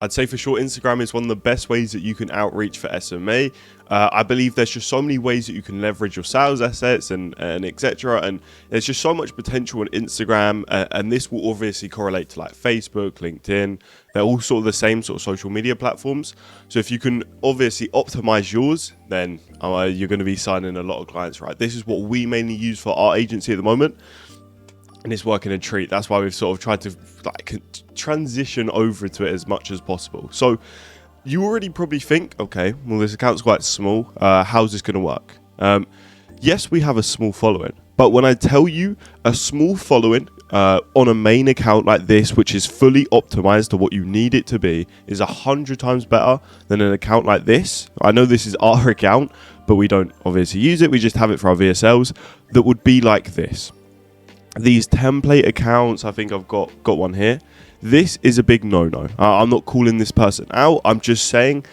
I'd say for sure Instagram is one of the best ways that you can outreach for SMA. I believe there's just so many ways that you can leverage your sales assets and etc. And there's just so much potential on Instagram, and this will obviously correlate to like Facebook, LinkedIn. They're all sort of the same sort of social media platforms. So if you can obviously optimize yours, then you're going to be signing a lot of clients, right? This is what we mainly use for our agency at the moment. And it's working a treat. That's why we've sort of tried to like transition over to it as much as possible. So you already probably think, okay, well, this account's quite small. How's this going to work? Yes, we have a small following. But when I tell you a small following on a main account like this, which is fully optimized to what you need it to be, is 100 times better than an account like this. I know this is our account, but we don't obviously use it. We just have it for our VSLs that would be like this. These template accounts, I think I've got one here. This is a big no-no. I'm not calling this person out. I'm just saying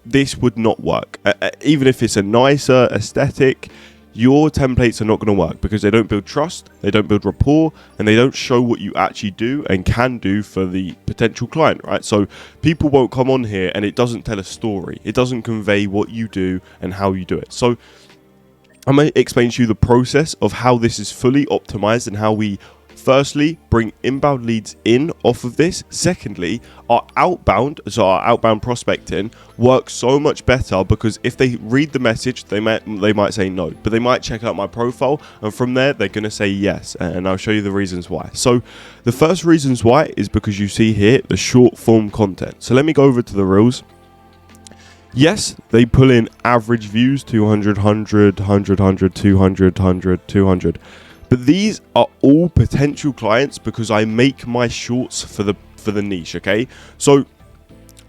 this would not work. Even if it's a nicer aesthetic, your templates are not going to work because they don't build trust, they don't build rapport, and they don't show what you actually do and can do for the potential client, right? So people won't come on here and it doesn't tell a story. It doesn't convey what you do and how you do it. So I'm going to explain to you the process of how this is fully optimized and how we firstly bring inbound leads in off of this. Secondly, our outbound prospecting works so much better because if they read the message, they might say no, but they might check out my profile, and from there they're going to say yes, and I'll show you the reasons why. So the first reasons why is because you see here the short form content. So let me go over to the reels. Yes, they pull in average views, 200, 100, 100, 100, 200, 100, 200. But these are all potential clients because I make my shorts for the niche, okay? So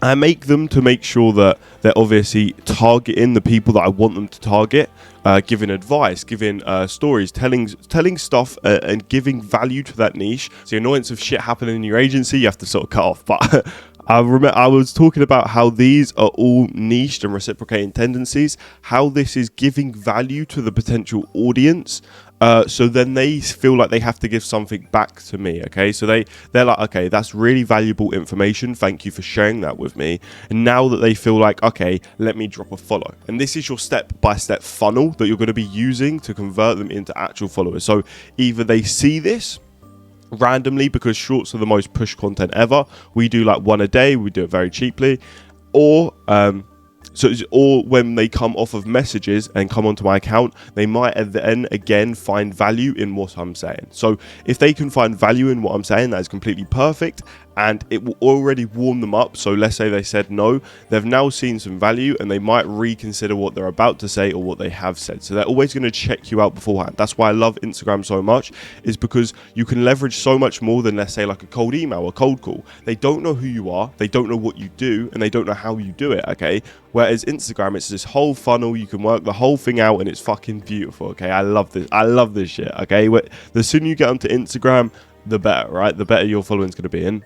I make them to make sure that they're obviously targeting the people that I want them to target, giving advice, giving stories, telling stuff and giving value to that niche. So the annoyance of shit happening in your agency, you have to sort of cut off. But I was talking about how these are all niched and reciprocating tendencies, how this is giving value to the potential audience. So then they feel like they have to give something back to me, okay? So they're like, okay, that's really valuable information. Thank you for sharing that with me. And now that they feel like, okay, let me drop a follow. And this is your step-by-step funnel that you're going to be using to convert them into actual followers. So either they see this randomly because shorts are the most push content ever. We do like one a day. We do it very cheaply. Or when they come off of messages and come onto my account, they might then again find value in what I'm saying. So if they can find value in what I'm saying, that is completely perfect, and it will already warm them up. So let's say they said no, they've now seen some value and they might reconsider what they're about to say or what they have said. So they're always going to check you out beforehand. That's why I love Instagram so much, is because you can leverage so much more than, let's say, like a cold email, a cold call. They don't know who you are, they don't know what you do, and they don't know how you do it, okay? Whereas Instagram, it's this whole funnel, you can work the whole thing out and it's fucking beautiful, okay? I love this shit, okay? The sooner you get onto Instagram, the better, right? The better your following's going to be. And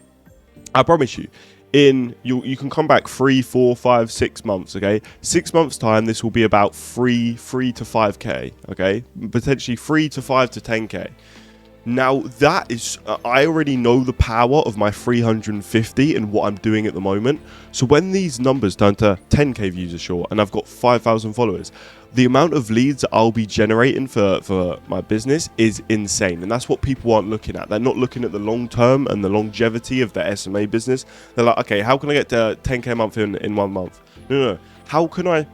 I promise you, you can come back 3, 4, 5, 6 months, okay? 6 months time, this will be about 3 to 5k, okay? Potentially 3 to 5 to 10k. Now that is, I already know the power of my 350 and what I'm doing at the moment. So when these numbers turn to 10k views a short and I've got 5,000 followers, the amount of leads that I'll be generating for my business is insane. And that's what people aren't looking at. They're not looking at the long term and the longevity of their SMA business. They're like, okay, how can I get to 10k a month in 1 month? No. How can I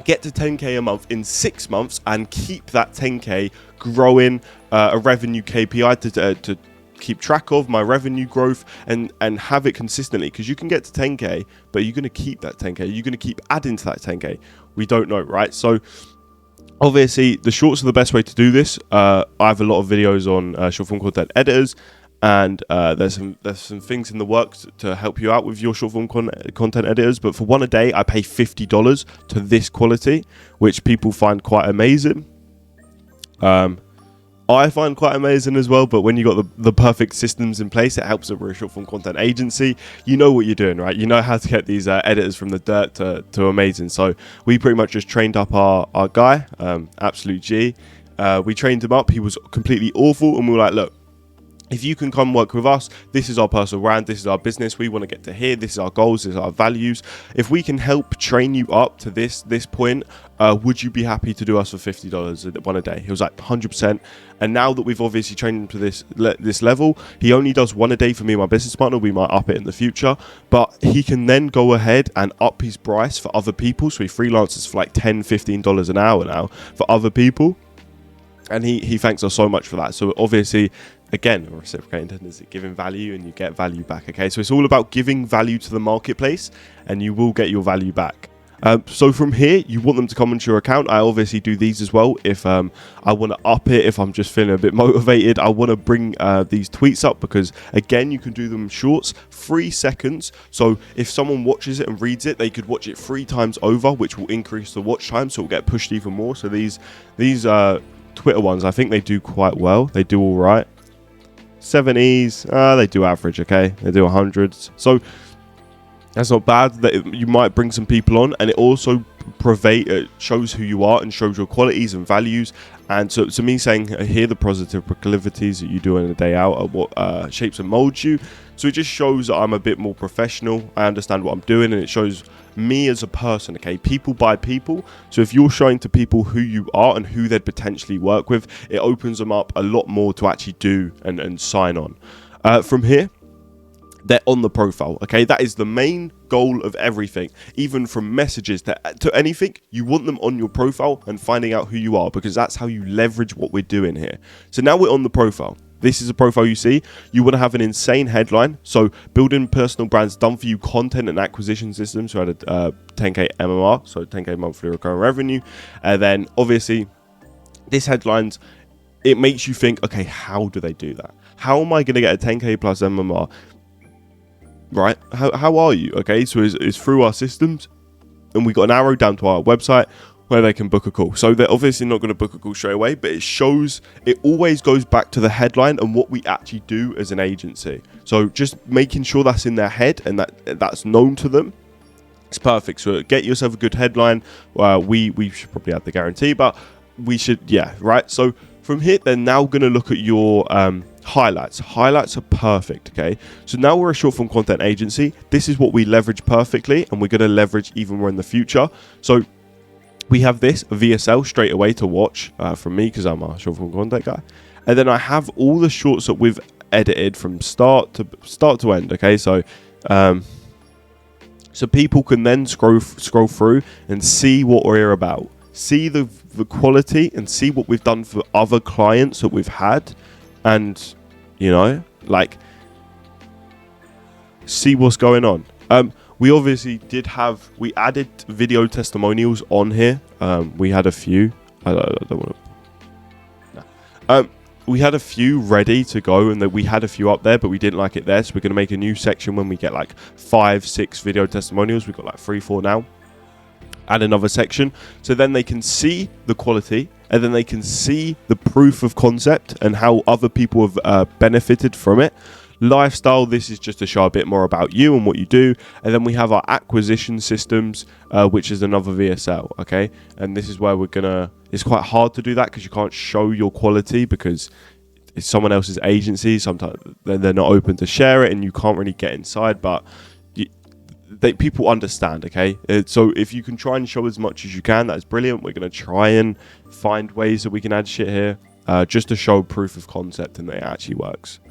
get to 10k a month in 6 months and keep that 10k growing, a revenue KPI to keep track of my revenue growth and have it consistently? Because you can get to 10k, but you're going to keep that 10k. You're going to keep adding to that 10k. We don't know, right? So obviously the shorts are the best way to do this. I have a lot of videos on short form content editors, and there's some things in the works to help you out with your short form content editors. But for one a day, I pay $50 to this quality, which people find quite amazing. I find quite amazing as well, but when you got the perfect systems in place, it helps with a short form content agency. You know what you're doing, right? You know how to get these editors from the dirt to amazing. So we pretty much just trained up our guy, absolute G. We trained him up. He was completely awful, and we were like, look, if you can come work with us, this is our personal brand, this is our business, we want to get to here, this is our goals, this is our values. If we can help train you up to this point, would you be happy to do us for $50 one a day? He was like 100%. And now that we've obviously trained him to this level, he only does one a day for me and my business partner. We might up it in the future, but he can then go ahead and up his price for other people. So he freelances for like $10-15 an hour now for other people. And he thanks us so much for that. So obviously, again, reciprocating tendency, giving value and you get value back. Okay, so it's all about giving value to the marketplace and you will get your value back. So from here, you want them to come into your account. I obviously do these as well. If I want to up it, if I'm just feeling a bit motivated, I want to bring these tweets up because, again, you can do them shorts, 3 seconds. So if someone watches it and reads it, they could watch it 3 times over, which will increase the watch time. So it'll get pushed even more. So these Twitter ones, I think they do quite well. They do all right. 70s, they do average, okay? They do 100s. So that's not bad. That you might bring some people on, and it also shows who you are and shows your qualities and values. And so to me saying here the positive proclivities that you do in a day out are what shapes and molds you. So it just shows that I'm a bit more professional. I understand what I'm doing, and it shows me as a person, okay? People by people. So if you're showing to people who you are and who they'd potentially work with, it opens them up a lot more to actually do and sign on. From here, they're on the profile, okay? That is the main goal of everything. Even from messages to anything, you want them on your profile and finding out who you are, because that's how you leverage what we're doing here. So now we're on the profile. This is a profile you see. You want to have an insane headline. So building personal brands done for you content and acquisition systems. So I had a 10K MMR, so 10K monthly recurring revenue. And then obviously this headlines, it makes you think, okay, how do they do that? How am I going to get a 10K plus MMR? Right? How are you? Okay, so it's through our systems, and we got an arrow down to our website where they can book a call. So they're obviously not going to book a call straight away, but it always goes back to the headline and what we actually do as an agency. So just making sure that's in their head and that's known to them. It's perfect. So get yourself a good headline. We should probably add the guarantee, but we should, yeah, right? So from here, they're now going to look at your highlights. Highlights are perfect, okay? So now we're a short form content agency. This is what we leverage perfectly, and we're going to leverage even more in the future. So we have this VSL straight away to watch from me, because I'm a short form content guy. And then I have all the shorts that we've edited from start to end, okay? So so people can then scroll through and see what we're about. See the quality and see what we've done for other clients that we've had, and you know, like, see what's going on. We obviously we added video testimonials on here. We had a few. I don't want to. We had a few ready to go, and that we had a few up there, but we didn't like it there. So we're going to make a new section when we get like 5-6 video testimonials. We've got like 3-4 now. Add another section, so then they can see the quality, and then they can see the proof of concept and how other people have benefited from it. Lifestyle, this is just to show a bit more about you and what you do. And then we have our acquisition systems, which is another VSL, okay? And this is where it's quite hard to do that because you can't show your quality because it's someone else's agency. Sometimes they're not open to share it and you can't really get inside, but people understand, okay? So if you can try and show as much as you can, that's brilliant. We're going to try and find ways that we can add shit here just to show proof of concept and that it actually works.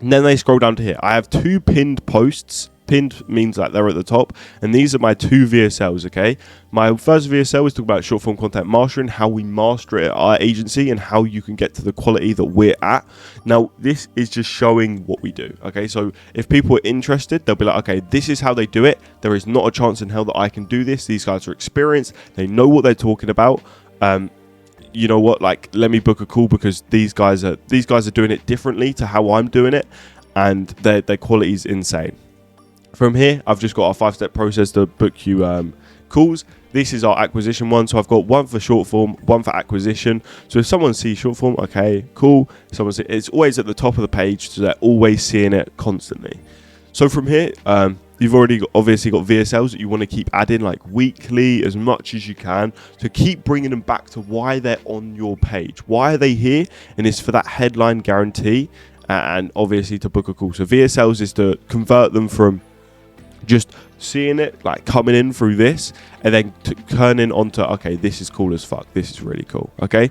And then they scroll down to here. I have 2 pinned posts. Pinned means that they're at the top. And these are my 2 VSLs, okay? My first VSL is talking about short form content mastering, how we master it at our agency and how you can get to the quality that we're at. Now, this is just showing what we do, okay? So if people are interested, they'll be like, okay, this is how they do it. There is not a chance in hell that I can do this. These guys are experienced. They know what they're talking about. You know what, like, let me book a call because these guys are doing it differently to how I'm doing it, and their quality is insane. From here, I've just got a 5-step process to book you calls. This is our acquisition one, so I've got one for short form, one for acquisition. So if someone sees short form, okay, cool. It's always at the top of the page, so they're always seeing it constantly. So from here, You've already obviously got VSLs that you want to keep adding like weekly as much as you can to keep bringing them back to why they're on your page. Why are they here? And it's for that headline guarantee and obviously to book a call. So VSLs is to convert them from just seeing it, like coming in through this and then turning onto, okay, this is cool as fuck. This is really cool. Okay.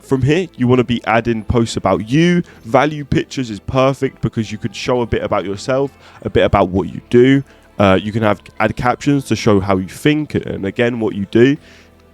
From here, you want to be adding posts about you. Value pictures is perfect because you could show a bit about yourself, a bit about what you do. You can add captions to show how you think and again, what you do.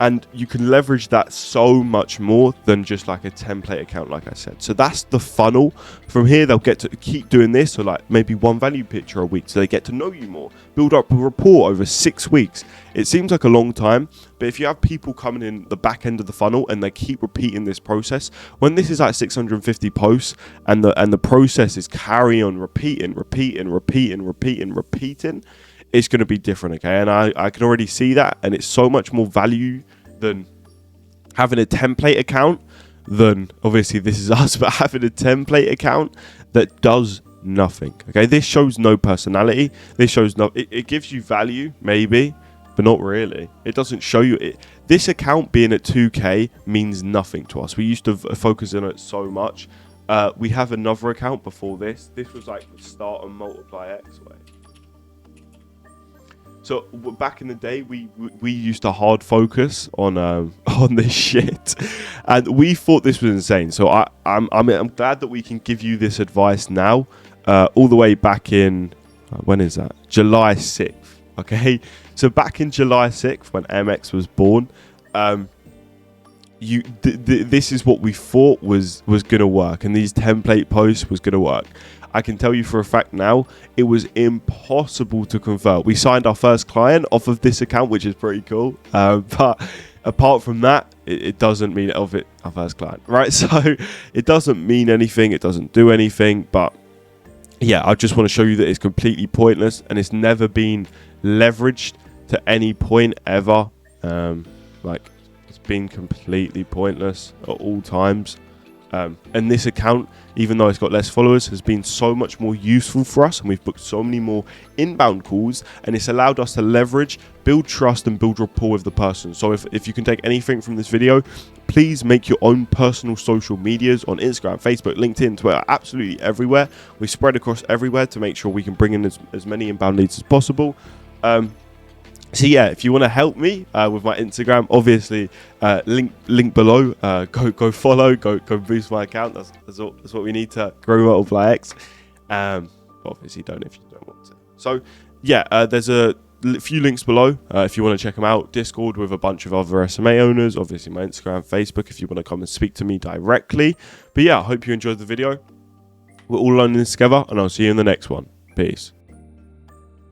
And you can leverage that so much more than just like a template account, like I said. So that's the funnel. From here, they'll get to keep doing this. So like maybe one value picture a week. So they get to know you more, build up a rapport over 6 weeks. It seems like a long time, but if you have people coming in the back end of the funnel and they keep repeating this process, when this is like 650 posts and the process is carry on repeating, it's going to be different, okay? And I can already see that, and it's so much more value than having a template account than, obviously this is us, but having a template account that does nothing, okay? This shows no personality. This shows no, it gives you value, maybe, but not really. It doesn't show you it. This account being at 2K means nothing to us. We used to focus on it so much. We have another account before this. This was like the start and multiply X way. So back in the day, we used to hard focus on this shit, and we thought this was insane. So I'm glad that we can give you this advice now, all the way back in when is that? July 6th. Okay, so back in July 6th when MX was born, this is what we thought was gonna work, and these template posts was gonna work. I can tell you for a fact now, it was impossible to convert. We signed our first client off of this account, which is pretty cool. But apart from that, it doesn't mean our first client, right? So it doesn't mean anything. It doesn't do anything. But yeah, I just want to show you that it's completely pointless and it's never been leveraged to any point ever. Like it's been completely pointless at all times. And this account, even though it's got less followers, has been so much more useful for us, and we've booked so many more inbound calls, and it's allowed us to leverage, build trust and build rapport with the person. So if you can take anything from this video, please make your own personal social medias on Instagram, Facebook, LinkedIn, Twitter, absolutely everywhere. We spread across everywhere to make sure we can bring in as many inbound leads as possible. So yeah, if you want to help me with my Instagram, obviously link below. Go follow, go boost my account. That's what we need to grow Multiply X. Obviously don't if you don't want to. So yeah, there's a few links below if you want to check them out. Discord with a bunch of other SMA owners. Obviously my Instagram, Facebook if you want to come and speak to me directly. But yeah, I hope you enjoyed the video. We're all learning this together, and I'll see you in the next one. Peace.